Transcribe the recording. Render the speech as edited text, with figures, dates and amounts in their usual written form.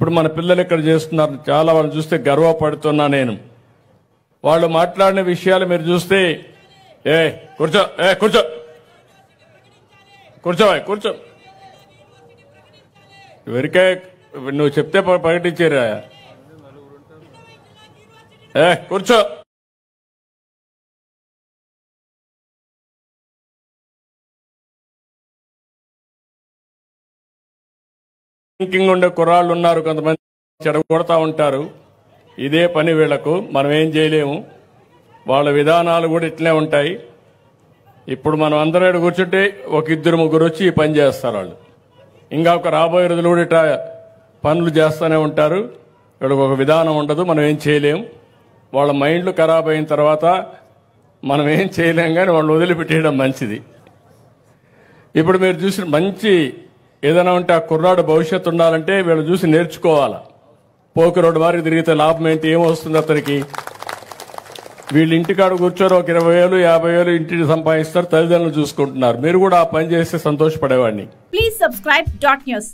ఇప్పుడు మన పిల్లలు ఇక్కడ చేస్తున్నారు, చాలా వాళ్ళు చూస్తే గర్వపడుతున్నా నేను. వాళ్ళు మాట్లాడిన విషయాలు మీరు చూస్తే కూర్చో కూర్చో కూర్చో కూర్చో ఎవరికే నువ్వు చెప్తే ప్రకటించారా? కూర్చో. థింకింగ్ ఉండే కుర్రాళ్ళు ఉన్నారు, కొంతమంది చెడగొడతా ఉంటారు. ఇదే పని వీళ్లకు, మనం ఏం చేయలేము. వాళ్ళ విధానాలు కూడా ఇట్లే ఉంటాయి. ఇప్పుడు మనం అందరూ కూర్చుంటే ఒక ఇద్దరు ముగ్గురు వచ్చి ఈ పని చేస్తారు వాళ్ళు. ఇంకా ఒక రాబోయే రోజులు కూడా ఇట్లా పనులు చేస్తూనే ఉంటారు. వీళ్ళకి ఒక విధానం ఉండదు, మనం ఏం చేయలేం. వాళ్ళ మైండ్లు ఖరాబ్ అయిన తర్వాత మనం ఏం చేయలేం, కానీ వాళ్ళు వదిలిపెట్టేయడం మంచిది. ఇప్పుడు మీరు చూసిన మంచి ఏదైనా ఉంటే ఆ కుర్రాడు భవిష్యత్తు ఉండాలంటే వీళ్ళు చూసి నేర్చుకోవాలా. పోకి రోడ్డు వారికి తిరిగితే లాభం ఏంటి, ఏమొస్తుంది అతనికి? వీళ్ళు ఇంటికాడ కూర్చోరు, ఒక 20,000 50,000 ఇంటిని సంపాదిస్తారు, తల్లిదండ్రులు చూసుకుంటున్నారు. మీరు కూడా ఆ పని చేస్తే సంతోషపడేవాడిని. Please subscribe .news.